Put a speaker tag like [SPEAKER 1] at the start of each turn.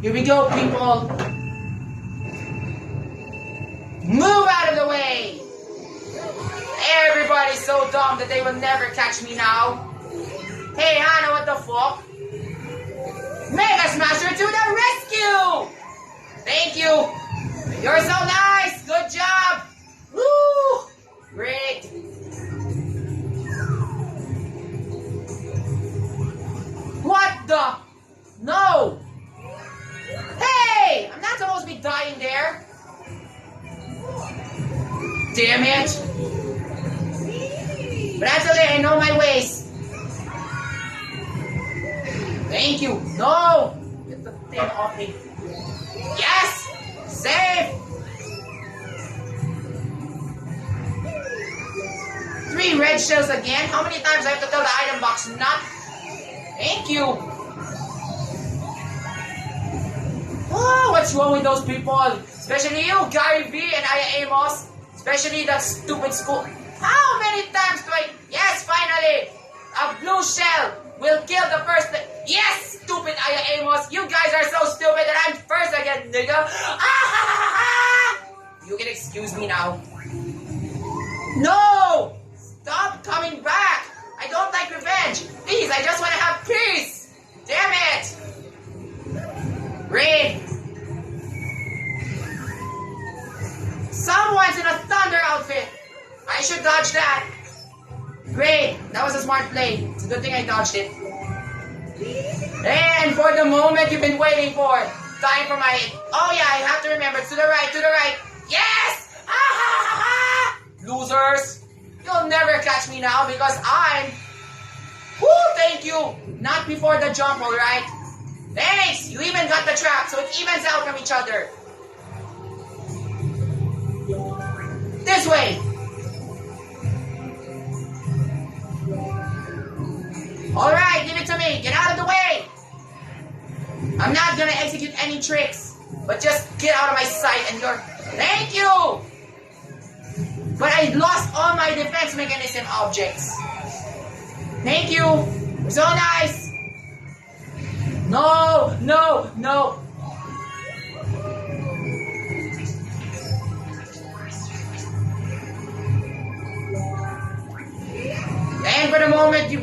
[SPEAKER 1] Here we go, people. Move out of the way. Everybody's so dumb that they will never catch me now. Hey, Hannah, what the fuck? Mega Smasher to the rescue! Thank you. You're so nice. Good job. Woo! Great. What the? No. Hey! I'm not supposed to be dying there. Damn it. But that's okay. I know my ways. Thank you. No! Get the thing off me. Yes! Save! 3 red shells again? How many times I have to tell the item box not? Thank you. Oh, what's wrong with those people? Especially you, Gary V and Aya Amos. Especially that stupid school. How many times do I... Yes, finally! A blue shell will kill the first... Yes, stupid Aya Amos. You guys are so stupid that I'm first again, nigga. You can excuse me now. No! Stop coming back. I don't like revenge. Please, I just want to have peace. Damn it. Great. Someone's in a thunder outfit. I should dodge that. Great. That was a smart play. It's a good thing I dodged it. And for the moment you've been waiting for. Time for my... Oh yeah, I have to remember. To the right, to the right. Yes! Losers. You'll never catch me now because I'm... Woo, thank you. Not before the jump, alright? Thanks. You even got the trap, so it evens out from each other. This way. Alright, give it to me. Get out of the way. I'm not gonna execute any tricks, but just get out of my sight and you're... Thank you! But I lost all my defense mechanism objects. Thank you. You're so nice. No, no, no. And for the moment, you